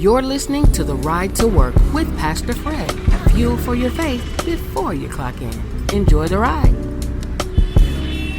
You're listening to The Ride to Work with Pastor Fred. Fuel for your faith before you clock in. Enjoy the ride.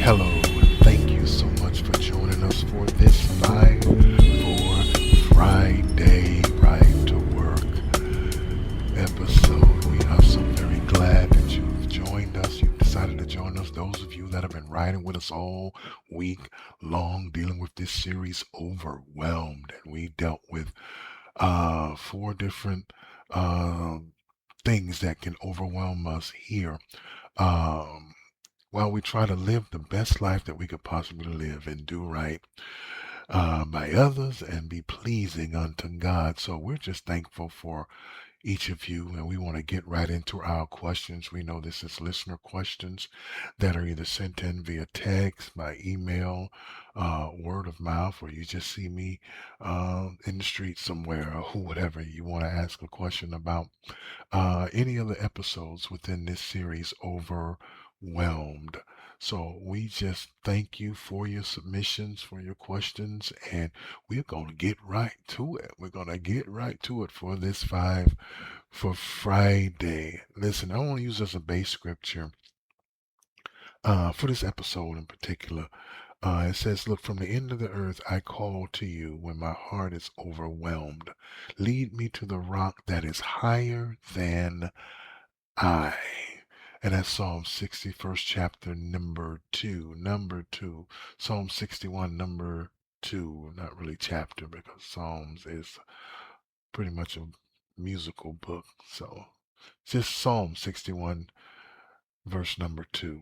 Hello, and thank you so much for joining us for this 5 for Friday Ride to Work episode. We are so very glad that you've joined us. You've decided to join us. Those of you that have been riding with us all week long, dealing with this series, Overwhelmed, and we dealt with 4 different uh, things that can overwhelm us here. Um, while we try to live the best life that we could possibly live and do right by others and be pleasing unto God. So we're just thankful for each of you, and we want to get right into our questions. We know this is listener questions that are either sent in via text, by email, word of mouth, or you just see me in the street somewhere, or whatever you want to ask a question about. Any of the episodes within this series, Overwhelmed. So we just thank you for your submissions, for your questions, and we're going to get right to it. We're going to get right to it for this 5 for Friday. Listen, I want to use as a base scripture for this episode in particular. It says, "Look, from the end of the earth I call to you when my heart is overwhelmed. Lead me to the rock that is higher than I." And that's Psalm 61st chapter, number 2. Number 2. Psalm 61, number 2. Not really chapter, because Psalms is pretty much a musical book. So just Psalm 61, verse number 2.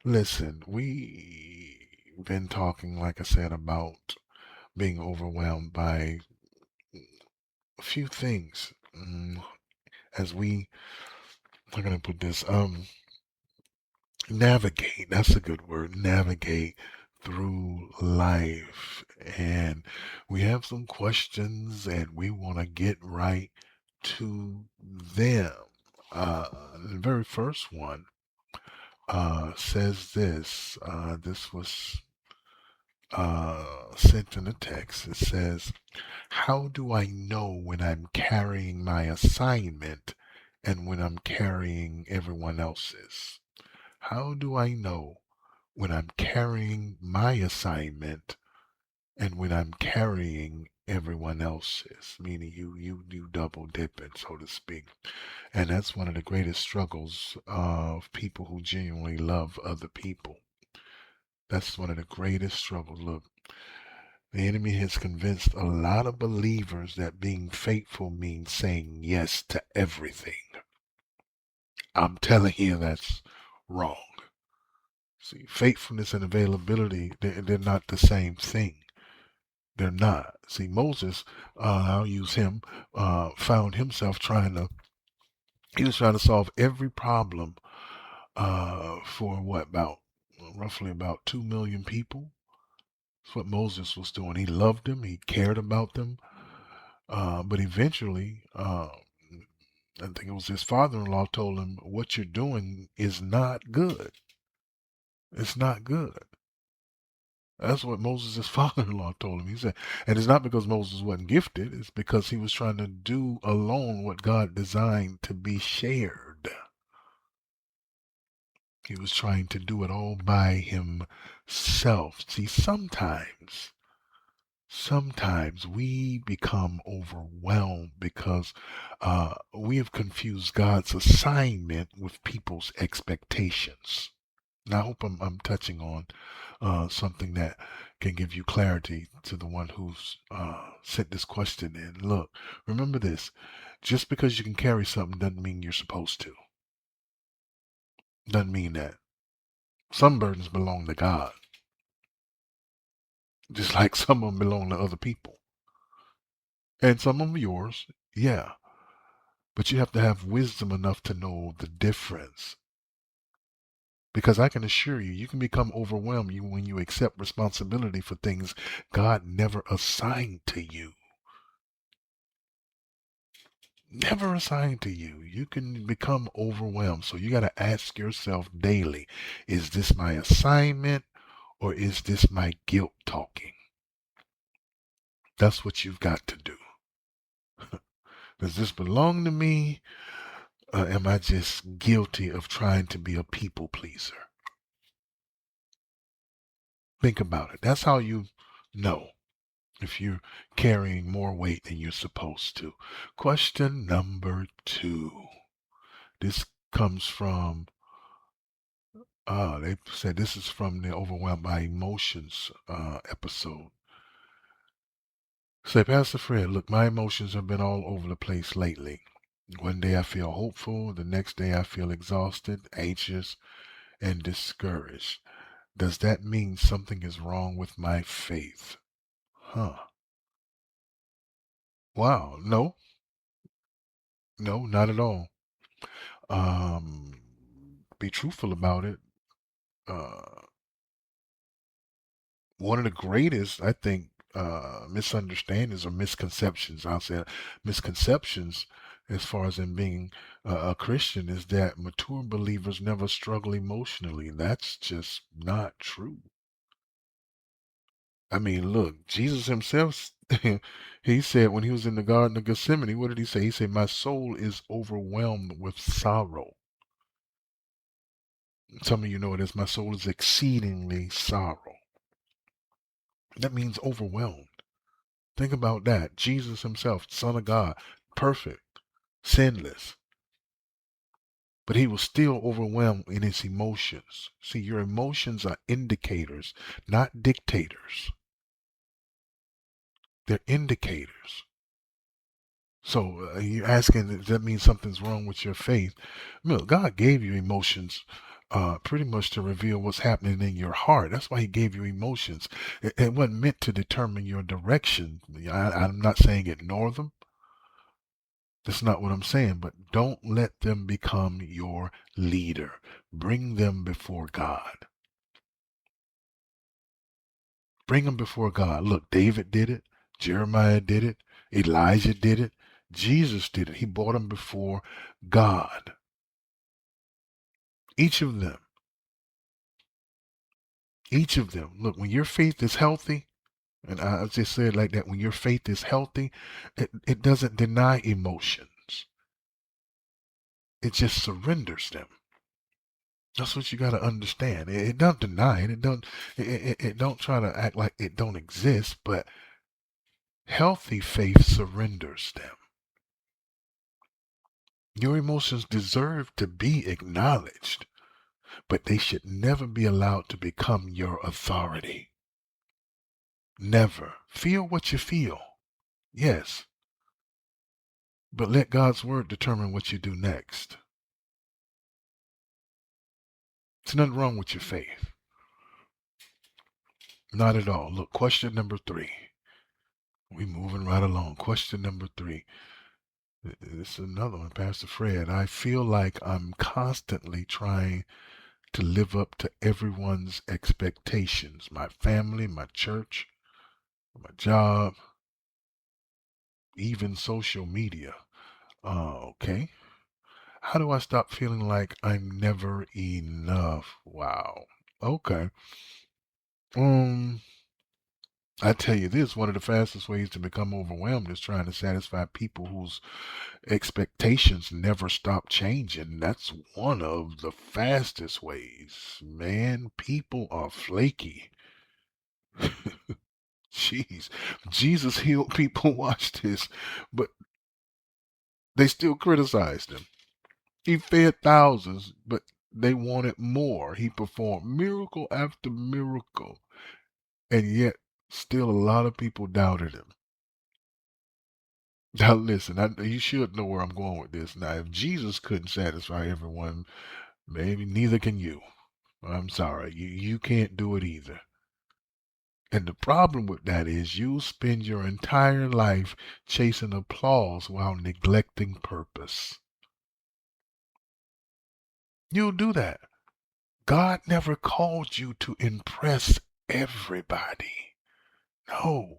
Listen, we've been talking, like I said, about being overwhelmed by a few things. As we, I'm going to put this, navigate, that's a good word, navigate through life. And we have some questions and we want to get right to them. The very first one says this. This was sent in a text. It says, "How do I know when I'm carrying my assignment and when I'm carrying everyone else's? How do I know when I'm carrying my assignment and when I'm carrying everyone else's?" Meaning you double dipping, so to speak. And that's one of the greatest struggles of people who genuinely love other people. That's one of the greatest struggles. Look, the enemy has convinced a lot of believers that being faithful means saying yes to everything. I'm telling you that's wrong. See, faithfulness and availability, they're not the same thing. They're not. See, Moses, I'll use him, found himself he was trying to solve every problem for what, about roughly about 2 million people. That's what Moses was doing. He loved them, he cared about them, but eventually, I think it was his father-in-law told him, "What you're doing is not good. It's not good." That's what Moses' father-in-law told him. He said, and it's not because Moses wasn't gifted, it's because he was trying to do alone what God designed to be shared. He was trying to do it all by himself. See, sometimes we become overwhelmed because we have confused God's assignment with people's expectations. Now, I hope I'm touching on something that can give you clarity to the one who's sent this question in. Look, remember this. Just because you can carry something doesn't mean you're supposed to. Doesn't mean that. Some burdens belong to God, just like some of them belong to other people. And some of them are yours, yeah. But you have to have wisdom enough to know the difference. Because I can assure you, you can become overwhelmed when you accept responsibility for things God never assigned to you. Never assigned to you. You can become overwhelmed. So you got to ask yourself daily, is this my assignment or is this my guilt talking? That's what you've got to do. Does this belong to me? Or am I just guilty of trying to be a people pleaser? Think about it. That's how you know if you're carrying more weight than you're supposed to. Question number 2. This comes from, they said this is from the Overwhelmed by Emotions episode. Say, Pastor Fred, look, my emotions have been all over the place lately. One day I feel hopeful, the next day I feel exhausted, anxious, and discouraged. Does that mean something is wrong with my faith? Huh. Wow. No, no, not at all. Um, be truthful about it. Uh, One of the greatest, I think, misunderstandings or misconceptions, I'll say misconceptions as far as in being a Christian is that mature believers never struggle emotionally. That's just not true. I mean, look, Jesus himself, he said when he was in the Garden of Gethsemane, what did he say? He said, my soul is overwhelmed with sorrow. Some of you know it as my soul is exceedingly sorrow. That means overwhelmed. Think about that. Jesus himself, Son of God, perfect, sinless, but he was still overwhelmed in his emotions. See, your emotions are indicators, not dictators. They're indicators. So you're asking, does that mean something's wrong with your faith? Look, God gave you emotions pretty much to reveal what's happening in your heart. That's why he gave you emotions. It wasn't meant to determine your direction. I'm not saying ignore them. That's not what I'm saying, but don't let them become your leader. Bring them before God. Bring them before God. Look, David did it. Jeremiah did it. Elijah did it. Jesus did it. He brought them before God. Each of them. Each of them. Look, when your faith is healthy, and I just said like that, when your faith is healthy, it doesn't deny emotions. It just surrenders them. That's what you got to understand. It don't deny it. It don't try to act like it don't exist. But healthy faith surrenders them. Your emotions deserve to be acknowledged, but they should never be allowed to become your authority. Never. Feel what you feel. Yes. But let God's word determine what you do next. There's nothing wrong with your faith. Not at all. Look, question number 3. We moving right along. Question number 3. This is another one, Pastor Fred. I feel like I'm constantly trying to live up to everyone's expectations. My family, my church, my job, even social media. Okay. How do I stop feeling like I'm never enough? Wow. Okay. Um, I tell you this, one of the fastest ways to become overwhelmed is trying to satisfy people whose expectations never stop changing. That's one of the fastest ways. Man, people are flaky. Jeez. Jesus healed people, watch this, but they still criticized him. He fed thousands, but they wanted more. He performed miracle after miracle, and yet still a lot of people doubted him. Now listen, you should know where I'm going with this. Now, if Jesus couldn't satisfy everyone, maybe neither can you. I'm sorry, you can't do it either. And the problem with that is you spend your entire life chasing applause while neglecting purpose. You'll do that. God never called you to impress everybody. No.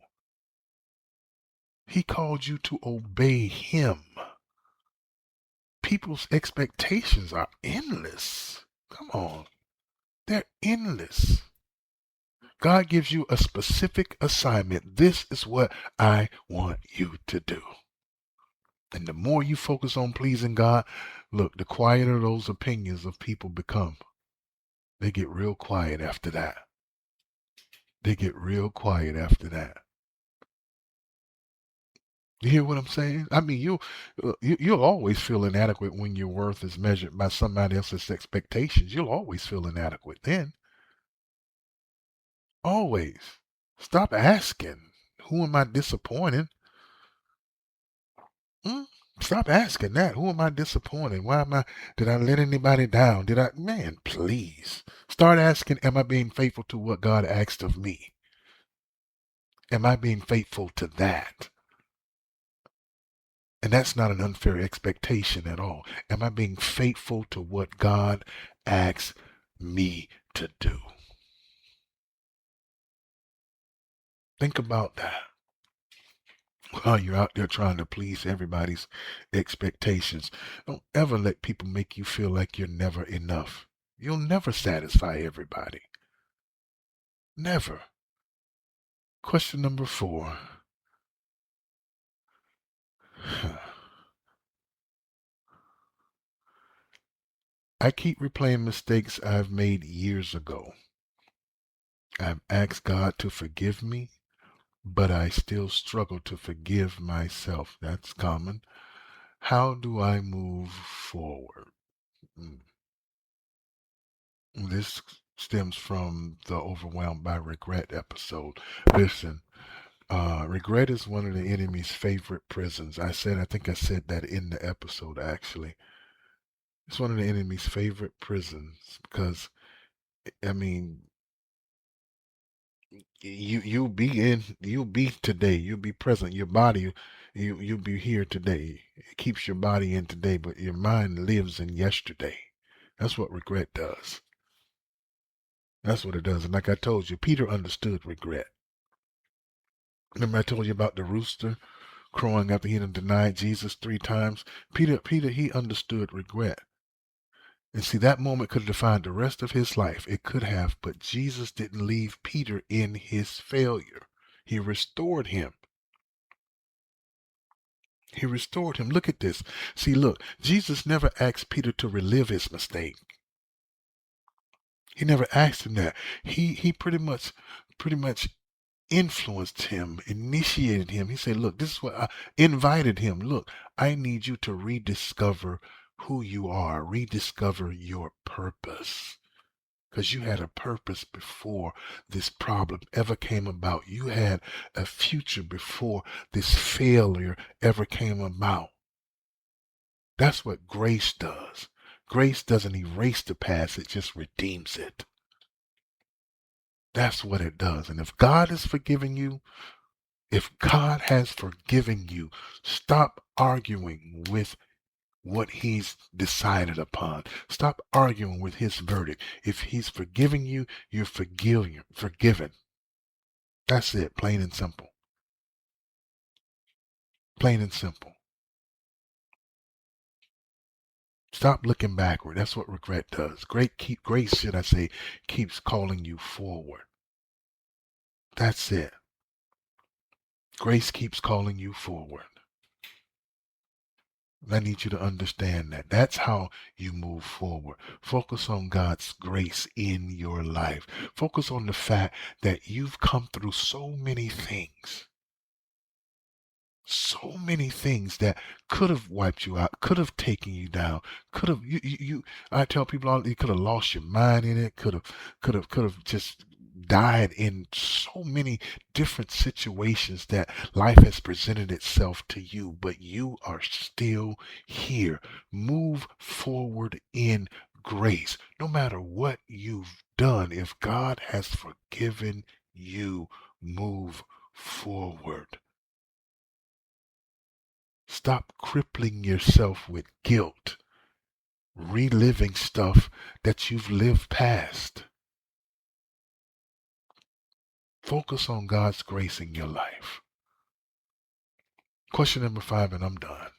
He called you to obey him. People's expectations are endless. Come on. They're endless. God gives you a specific assignment. This is what I want you to do. And the more you focus on pleasing God, look, the quieter those opinions of people become. They get real quiet after that. They get real quiet after that. You hear what I'm saying? I mean, you'll always feel inadequate when your worth is measured by somebody else's expectations. You'll always feel inadequate then. Always. Stop asking, who am I disappointing? Hmm? Stop asking that. Who am I disappointing? Why am I, did I let anybody down? Man, please. Start asking, am I being faithful to what God asked of me? Am I being faithful to that? And that's not an unfair expectation at all. Am I being faithful to what God asks me to do? Think about that while you're out there trying to please everybody's expectations. Don't ever let people make you feel like you're never enough. You'll never satisfy everybody. Never. Question number 4. I keep replaying mistakes I've made years ago. I've asked God to forgive me, but I still struggle to forgive myself. That's common. How do I move forward? Mm. This stems from the Overwhelmed by Regret episode. Listen, regret is one of the enemy's favorite prisons. I think I said that in the episode actually. It's one of the enemy's favorite prisons because, I mean, you'll be today, you'll be present, your body, you'll be here today. It keeps your body in today, but your mind lives in yesterday. That's what regret does. That's what it does. And like I told you, Peter understood regret. Remember I told you about the rooster crowing after he had denied Jesus 3 times? Peter, he understood regret. And see, that moment could have defined the rest of his life. It could have, but Jesus didn't leave Peter in his failure. He restored him. He restored him. Look at this. See, look, Jesus never asked Peter to relive his mistake. He never asked him that. He pretty much influenced him, initiated him. He said, look, this is what I invited him. Look, I need you to rediscover who you are, rediscover your purpose. Because you had a purpose before this problem ever came about. You had a future before this failure ever came about. That's what grace does. Grace doesn't erase the past, it just redeems it. That's what it does. And if God is forgiving you, if God has forgiven you, stop arguing with what he's decided upon. Stop arguing with his verdict. If he's forgiving you, you're forgiven. That's it, plain and simple. Plain and simple. Stop looking backward. That's what regret does. Grace, should I say, keeps calling you forward. That's it. Grace keeps calling you forward. I need you to understand that. That's how you move forward. Focus on God's grace in your life. Focus on the fact that you've come through so many things. So many things that could have wiped you out, could have taken you down, could have I tell people all, you could have lost your mind in it, could have just died in so many different situations that life has presented itself to you, but you are still here. Move forward in grace. No matter what you've done, if God has forgiven you, move forward. Stop crippling yourself with guilt, reliving stuff that you've lived past. Focus on God's grace in your life. Question number 5, and I'm done.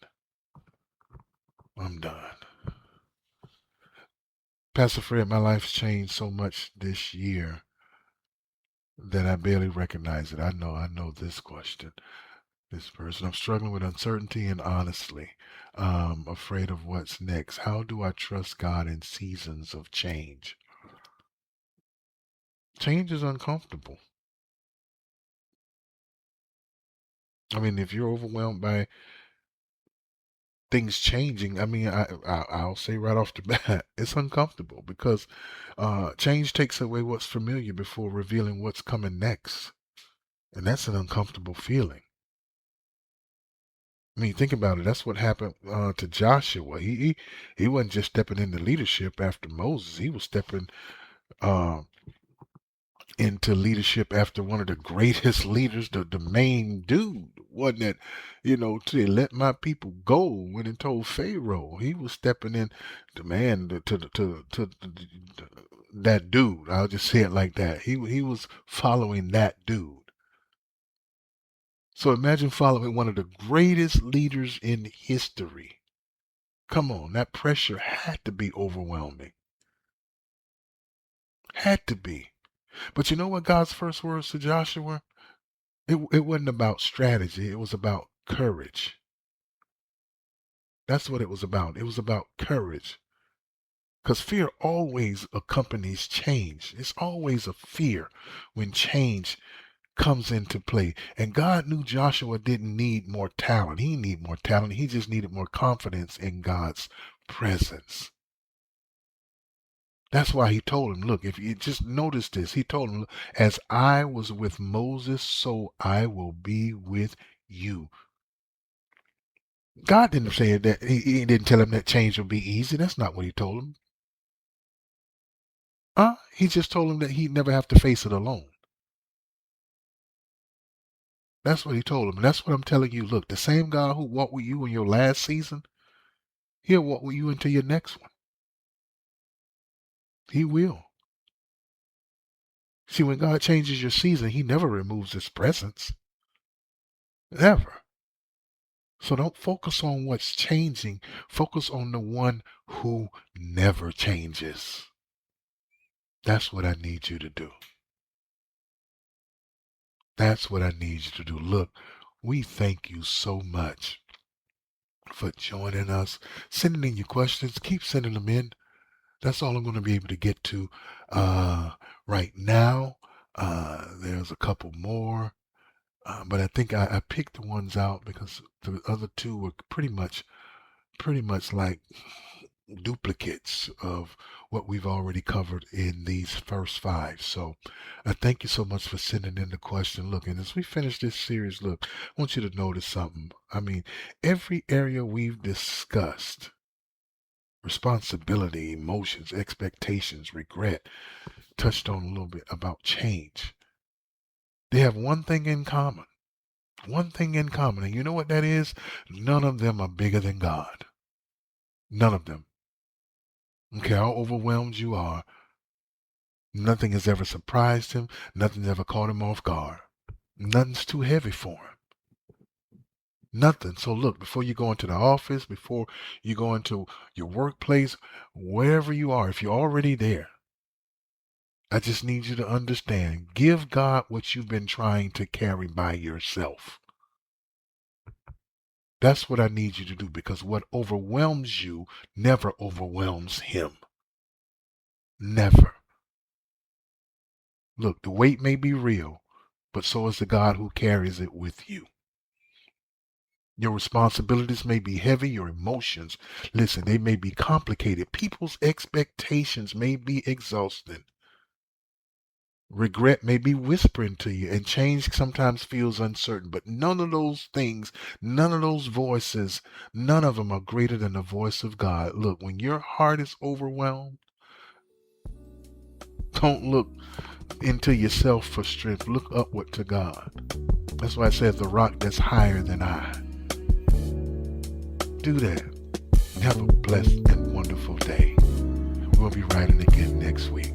I'm done. Pastor Fred, my life's changed so much this year that I barely recognize it. I know this question. This person, I'm struggling with uncertainty and honestly, afraid of what's next. How do I trust God in seasons of change? Change is uncomfortable. I mean, if you're overwhelmed by things changing, I mean, I'll say right off the bat, it's uncomfortable because change takes away what's familiar before revealing what's coming next, and that's an uncomfortable feeling. I mean, think about it. That's what happened to Joshua. He wasn't just stepping into leadership after Moses. He was stepping uh, into leadership after one of the greatest leaders, the main dude, wasn't it? To let my people go. When and told Pharaoh, he was stepping in, the man to that dude. I'll just say it like that. He was following that dude. So imagine following one of the greatest leaders in history. Come on, that pressure had to be overwhelming. Had to be. But you know what God's first words to Joshua? It wasn't about strategy, it was about courage. That's what it was about. It was about courage. Because fear always accompanies change. It's always a fear when change comes into play. And God knew Joshua didn't need more talent. He didn't need more talent. He just needed more confidence in God's presence. That's why he told him, look, if you just notice this, he told him, as I was with Moses, so I will be with you. God didn't say that. He didn't tell him that change will be easy. That's not what he told him. He just told him that he'd never have to face it alone. That's what he told him. And that's what I'm telling you. Look, the same God who walked with you in your last season, he'll walk with you into your next one. He will. See, when God changes your season, he never removes his presence. Never. So don't focus on what's changing. Focus on the one who never changes. That's what I need you to do. That's what I need you to do. Look, we thank you so much for joining us. Sending in your questions. Keep sending them in. That's all I'm going to be able to get to right now. There's a couple more. But I think I picked the ones out because the other two were pretty much like duplicates of what we've already covered in these first five. So I thank you so much for sending in the question. Look, and as we finish this series, look, I want you to notice something. I mean, every area we've discussed, responsibility, emotions, expectations, regret, touched on a little bit about change. They have one thing in common. One thing in common. And you know what that is? None of them are bigger than God. None of them. Okay, how overwhelmed you are, nothing has ever surprised him. Nothing's ever caught him off guard. Nothing's too heavy for him. Nothing. So look, before you go into the office, before you go into your workplace, wherever you are, if you're already there, I just need you to understand, give God what you've been trying to carry by yourself. That's what I need you to do, because what overwhelms you never overwhelms him. Never. Look, the weight may be real, but so is the God who carries it with you. Your responsibilities may be heavy, your emotions, listen, they may be complicated. People's expectations may be exhausting. Regret may be whispering to you, and change sometimes feels uncertain. But none of those things, none of those voices, none of them are greater than the voice of God. Look, when your heart is overwhelmed, don't look into yourself for strength. Look upward to God. That's why I said the rock that's higher than I. Do that. And have a blessed and wonderful day. We'll be riding again next week.